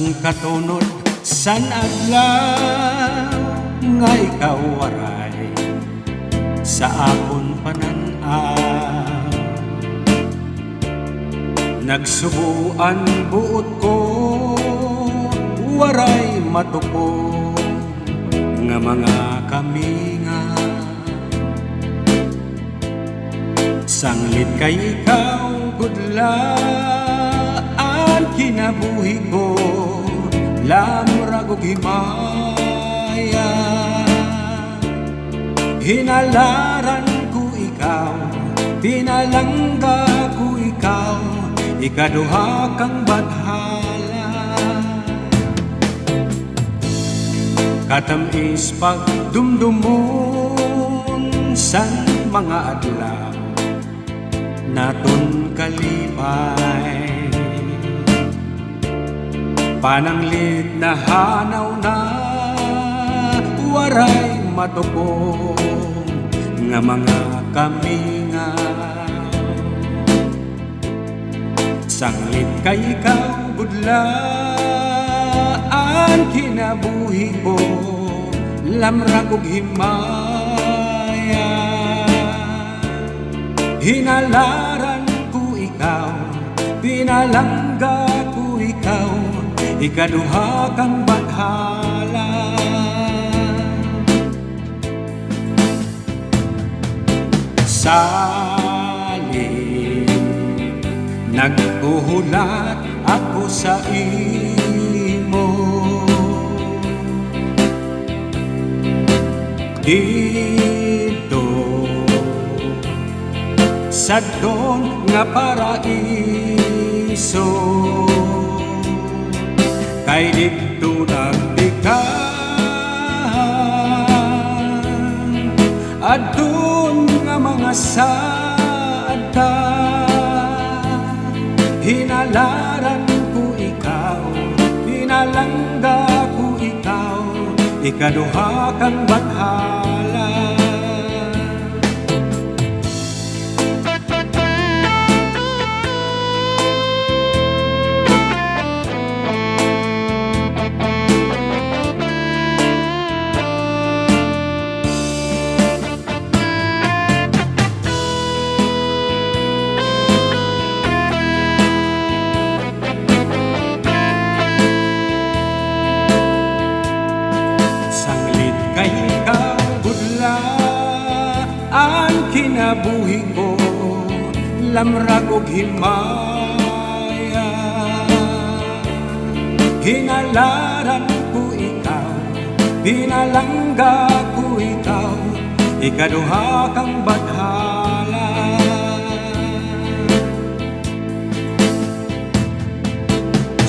San katunod, san adlaw nga ikaw waray sa akon panan-aw. Nagsubuan buot ko, waray matuko nga mga kaminga. Sanglit kay ikaw gudlaan kinabuhi ko, lamurag og himaya. Hinalaran ko ikaw, pinalangga ko ikaw, ikaduha kang badhala. Katamis pagdumdumon san mga adlaw naton kalipay. Pananglit na hanaw na, waray matupong nga mga kaminga. Sanglit kay ikaw gudlaan kinabuhi ko, lamrag og himaya. Hinalaran ko ikaw, pinalangga ko ikaw, ikaduha kang badhala. Saling nagbuhulat ako sa imo, dito sa doon nga paraiso. Kay dito nagtikan adun nga mga sada. Hinalaran ko ikaw, pinalangga ko ikaw, ikaduha kang badhala. Ang kinabuhi ko, lamrag og himaya. Hinalaran ko ikaw, pinalangga ko ikaw, ikaduha kang badhala.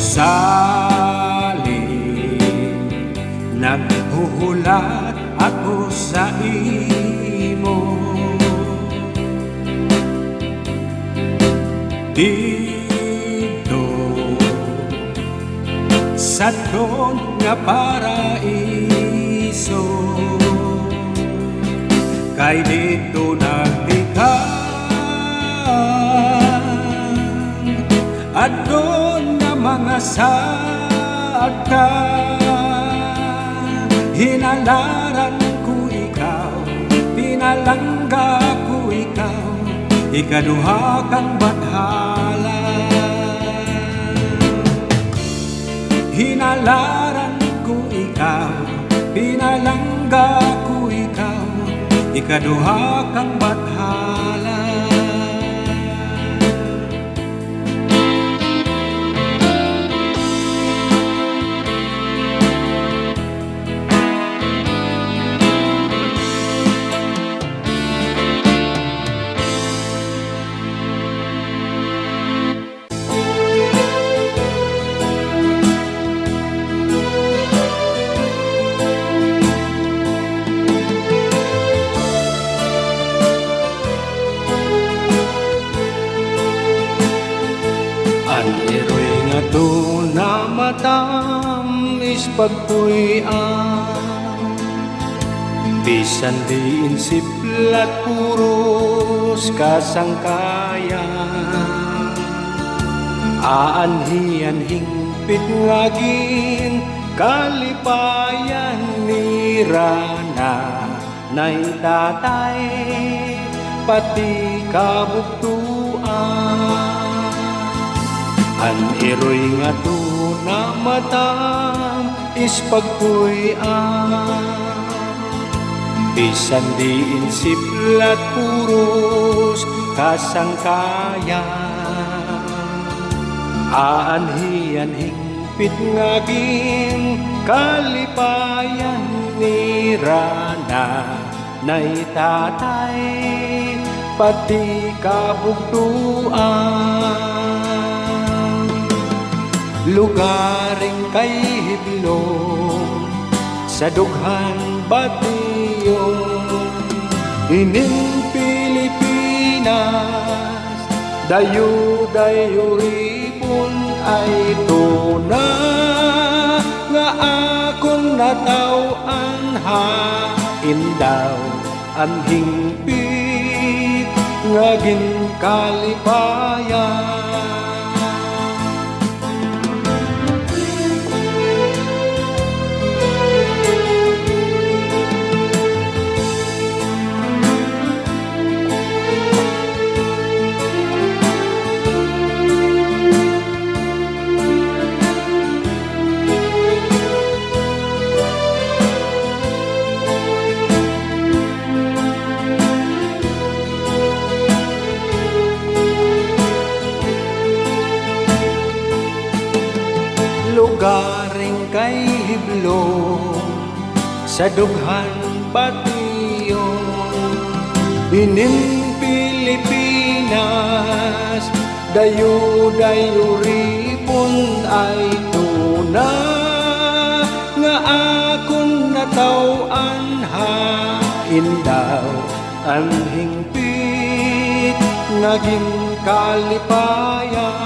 Saling naghuhulat ako sa imo, dito sa doon nga paraiso. Kay dito nagtikan adun nga mga sada. Hinalaran ko ikaw, pinalangga ko ikaw, ikaduha kang badhala. Hinalaran ko ikaw, pinalangga ko ikaw, ikaduha kang badhala. Aniroy nga doon na matamis pagpuy-an, bisan diin siplat puros kasangkayan. Aanhian hing pitngagin kalipayan ni Rana nay tatay pati kabuktuan an iroy nga to na matam is pagpuyan bisan diin siplat puros kasangkayan aanhian hingpit ngaging kalipayan ni Rana nay tatay pati kabuktuan lugaring kay hiblong sa dughan batiyon ining Pilipinas dayo-dayo ripon ay tuna nga akong natawan hain daw ang hingpit ngaging kalipayan lugaring kay hiblong sa dughan batiyon ining Pilipinas dayo-dayo ripon ay tuna nga akong natawan hain daw ang hingpit naging kalipayan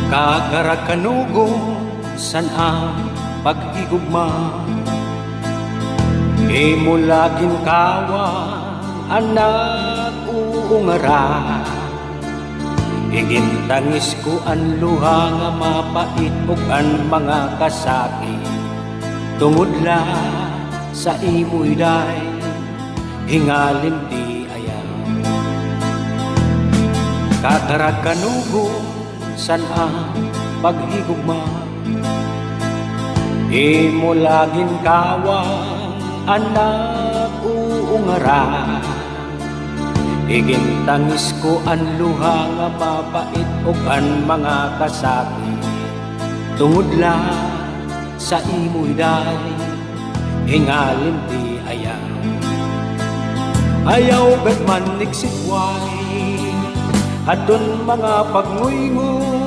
kagarakanugo san ang paghigugma imo laging kawan anak uungara igintangis ko ang luha nga mapait ug ang mga kasakit tungod la sa imo'y day hingalin di ayaw kagarakanugo san ang paghigugma imo laging kawang anak uungara igintangis ko ang luha nga mapait ug ang mga kasakit tungod lang sa imo'y day hingalin di ayaw gagman niksikway adun mga pagnguy-nguy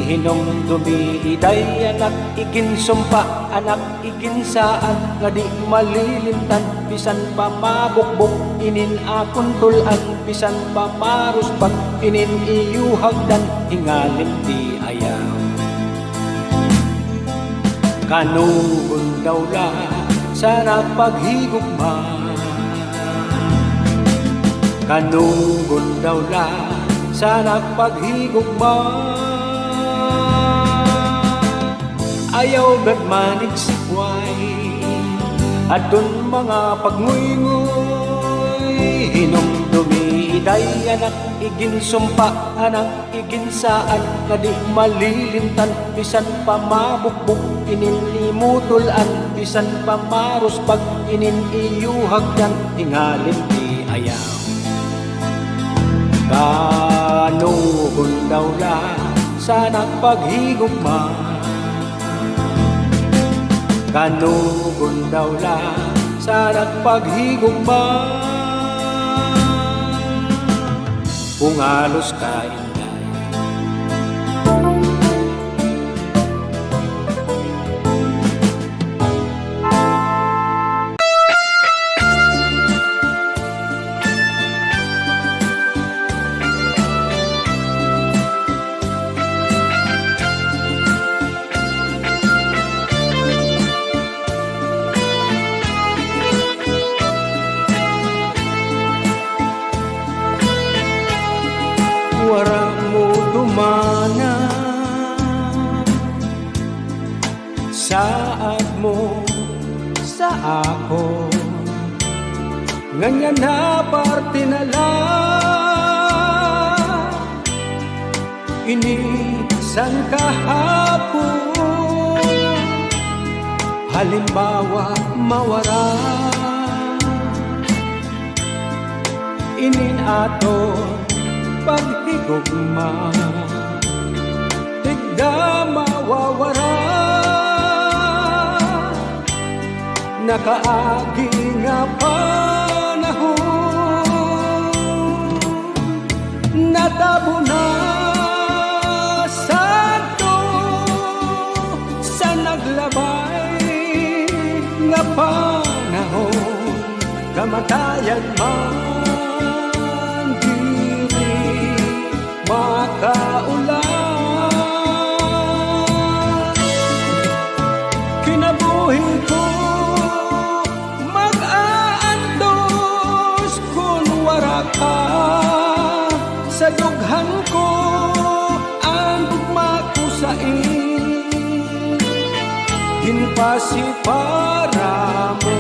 hinong dumiiday anak ikinsumpa anak ikinsaan nga di malilimtan bisan pa mabukbok inin akon tulan bisan pa marusbag inin iyuhagdan hingalin di ayaw kanugon daw la sa paghigugma kanugon daw la sa paghigugma ayaw nagmanig sikway adun mga pagnguy-nguy hinong dumiiday Day anak iginsumpa, anak iginsaan, nga di malilimtan, bisan pa mabukbuk, ininimutulan, bisan pa maruspag, ininiuhagdan, tingalin di ayaw. Kanuhon daw la sa nagpaghigugma, kanuhon daw la sa nagpaghigugma. Kung halos ka inday, wara mo dumana, saad mo sa ako, ganyan na parte na lang, inisan kahapon, halimbawa mawara, inin aton paghigugma, tigda mawawara, nakaagi nga panahon, natabo na santo sa naglabay nga panahon, kamatayan man makaulan. Kinabuhi ko mag-aantos kung wara ka, sa dughan ko ang gugma ko sa ginpasi para mo.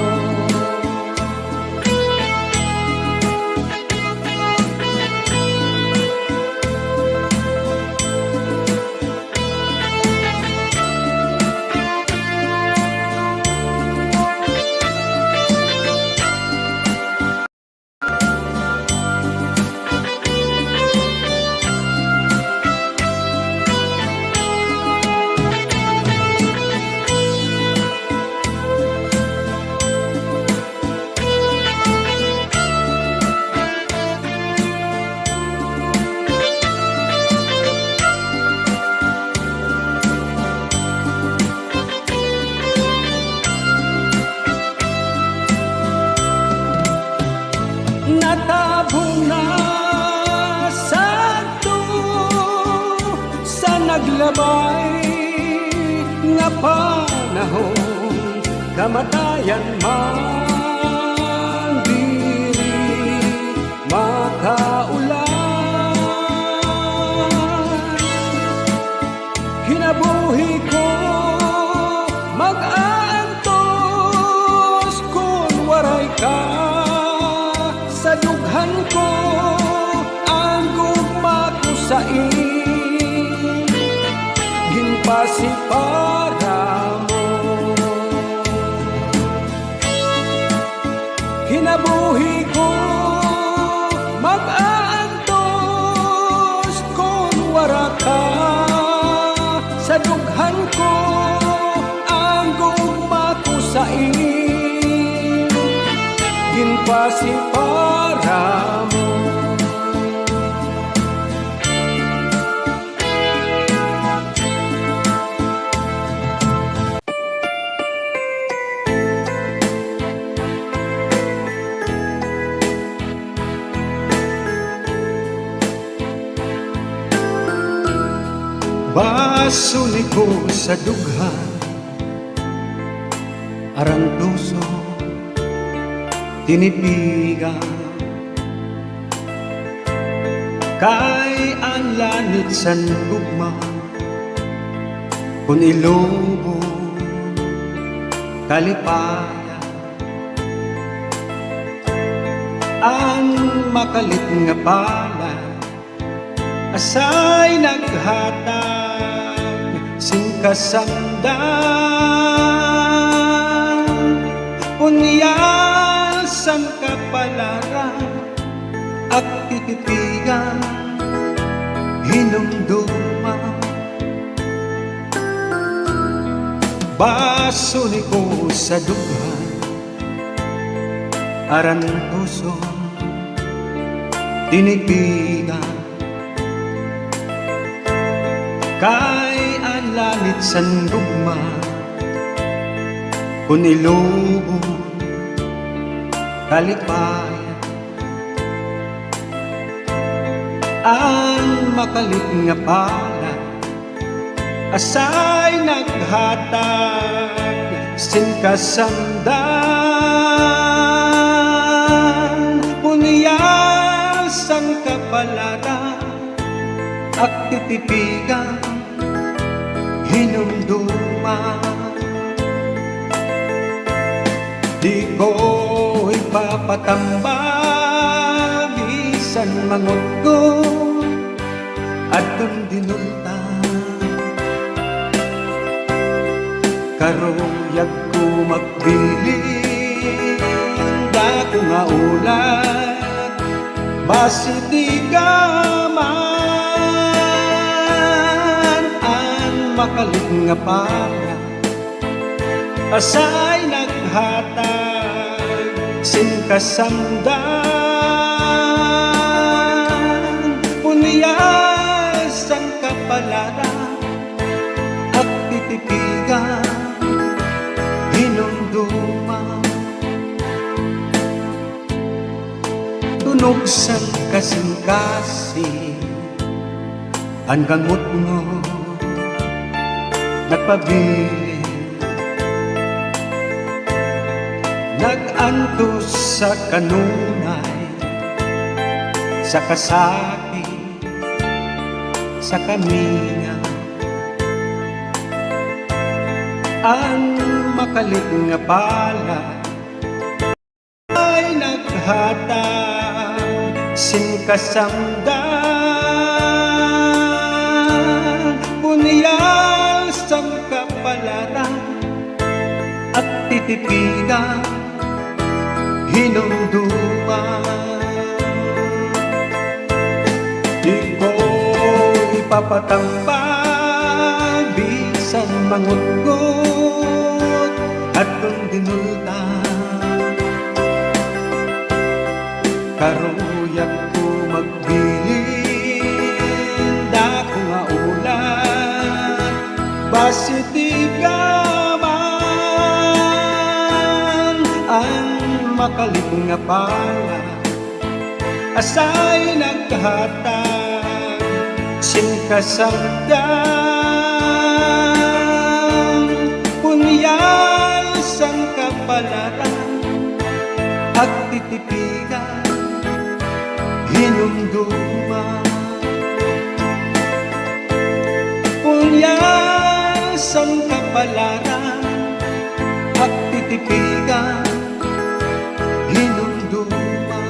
Natabo na santo sa naglabay nga panahon, kamatayan man diri makaulan. Kinabuhi ko mag-aantos kung waray ka, sa dughan ko ang gugma ko sa ginpasi para mo. Kinabuhi ko mag-aantos kung wara ka, sa dughan ko ang gugma ko sa ginpasi para mo. Basuli ko sa dughan, arang tuso tinipiga, kay ang lanit san gugma, kung ilubo kalipaya, ang makalit nga pala asay naghatag sing kasamdan unyasan kapalaran at tititigan hinumduma baso ni ko sa dughan aran puso tinipigan kay ang langit san gugma kung ilubong kalipayan ang makalit nga pala asay naghatag sin kasamdan punyasang kapalaran at titipigan hinumduma di ko ipapatambag bisan mangot ko at dinulta karuyag ko magbilin dako nga ulat basi di ka man ang makalit nga pala asay naghatag sin kasamdan punyas ang kapalaran at titipigan hinumduma tunog sang kasing-kasing ang gamot mo nagpabilin nagantos sa kanunay sa kasati sa kaminga ang makalit nga pala ay naghatag sin kasamdan punyas ang kapalaran at titipigan hinumduman di ko ipapatambag bisan mangutgot at dinulta karuyag ko magbilin dako nga ulan basi di ka man ang makalit nga pala asay naghatag sin kasamdan punyas ang kapalaran at titipigan hinumduma punyas ang kapalaran at titipigan hinumduma.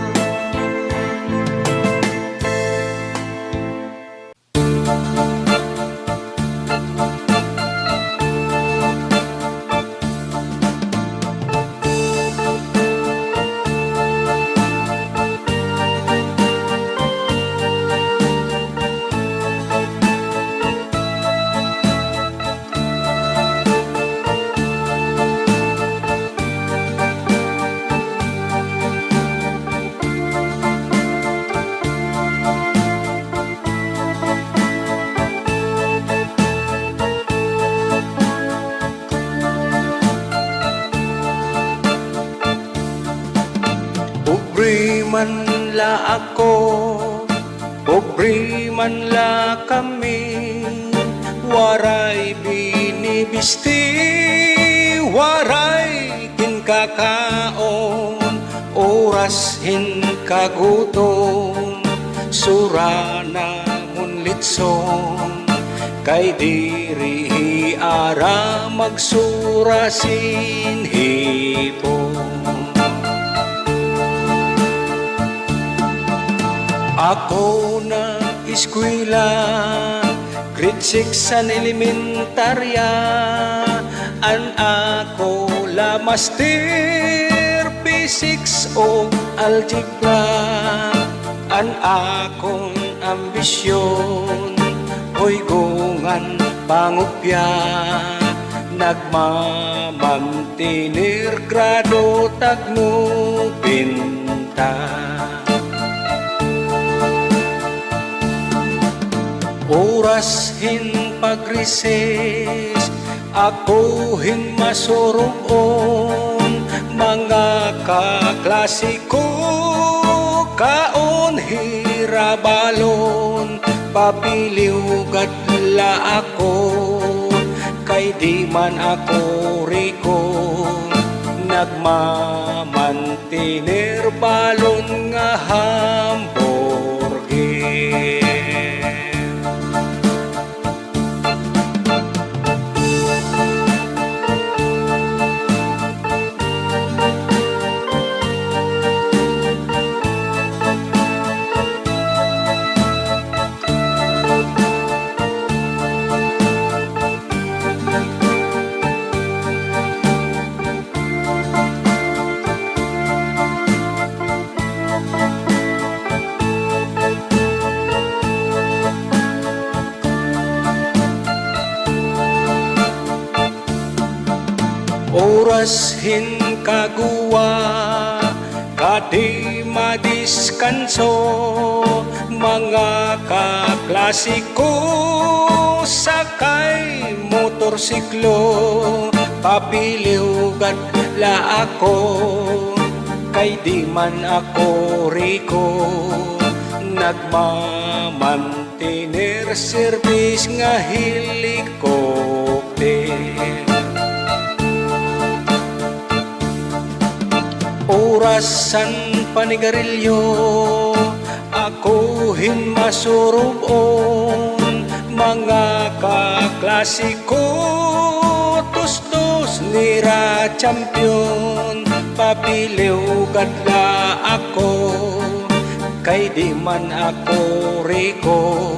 Pobre man la ako, pobre man la kami, waray binibisti, waray kinkakaon, oras hinkagutom, surana munlitson, kay diri ara magsurasin hipon. Ako nag-eskwela, grade 6 san elementarya. An ako la master physics o algebra. An akong ambisyon, hoy gungan pangupya. Nagmamantinir grado tagno pinta. Oras hin pagrises, ako hin masurubon. Mga kaklasiko, kaon hirabalon. Papiliw gadla ako, kay di man ako riko. Nagmamantinir balon nga hamburger. Oras hin kagua, kadi madiskanso. Mga kaklasiko, sakay motorsiklo. Papiliw gadla ako, kay di man ako riko. Nagmamantinir service nga helicopter. Orasan panigarilyo, ako hin masurubon. Mga kaklasiko, tustos nira champion. Papiliw gadla ako, kay di man ako riko.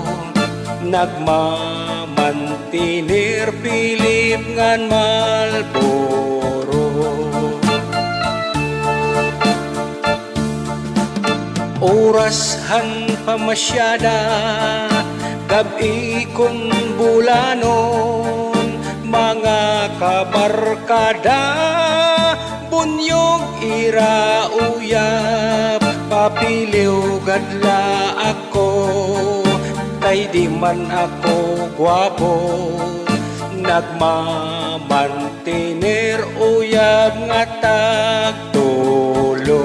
Nagmamantinir Pilip ngan Malboro. Oras han pamasyada, gabi kon bulanon. Mga kabarkada, bunyog ira uyab. Papiliw gadla ako, kay di man ako gwapo. Nagmamantinir uyab nga tagtulo.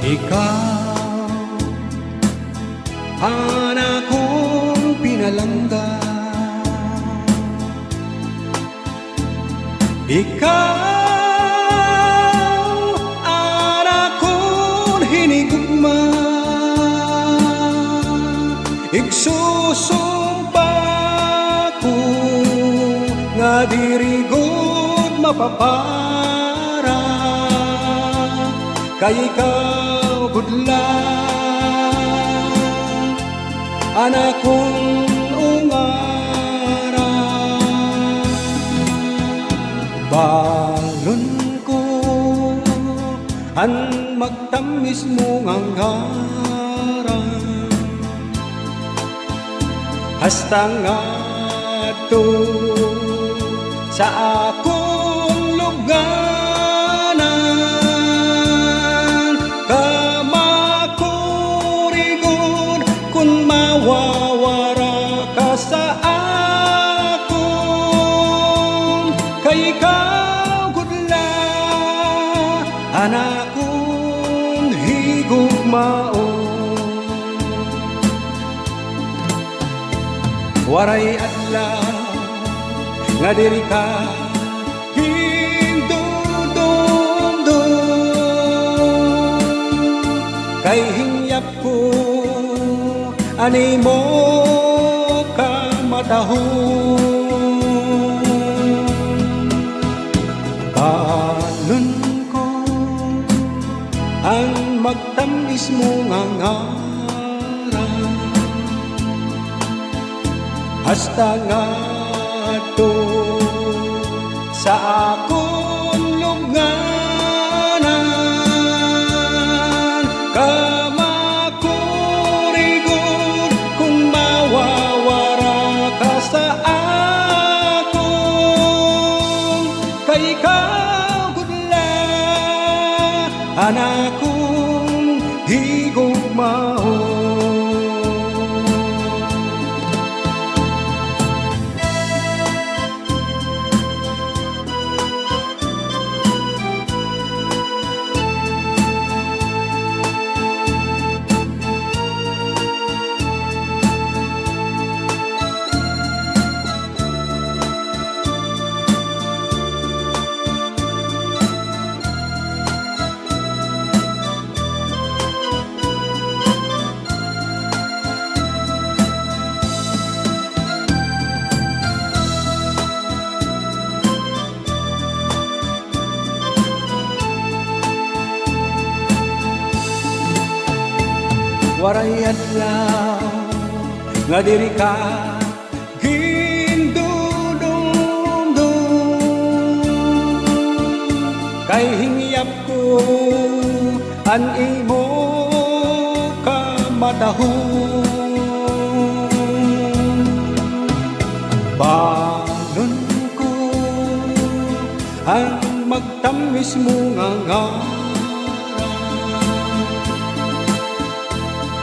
Ikaw ang akong pinalangga. Ikaw ang akong hinigugma. Igsusumpa ko nga dirigod mapapara. Kay ikaw gudlang anak kong ungara. Balon ko an magtamis mo ngangga. hasta nga to sa akong luganan, kamakurigon kung mawawara ka sa akong, kay ikaw gudla anakong higugmao. Waray adlaw nga diri ka hindudumdum, kay hingyap ko ani mo ka matahong. Balon ko ang magtamis mo nga ngaran, hasta nga to sa akong luganan, kamakurigon kung mawawara ka sa akong, kay ikaw gudla anakong higugmao. Waray adlaw nga diri ka gindudumdum, kay hingyap ko an imo ka matahong. Balon ko ang magtamis mo nga ngaran,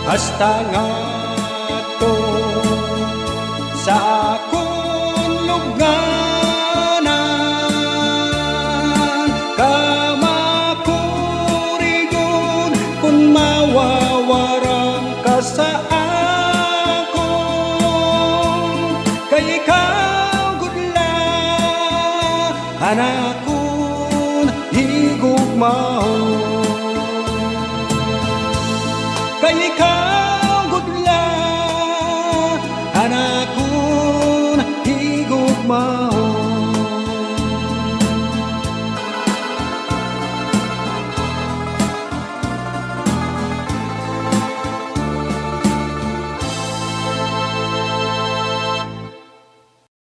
hasta nga to sa akong luganan, kamakurigon kung mawawaran ka sa akong, kay ikaw gudla anakon higugmao. Kay ikaw gudla anakon higugmao.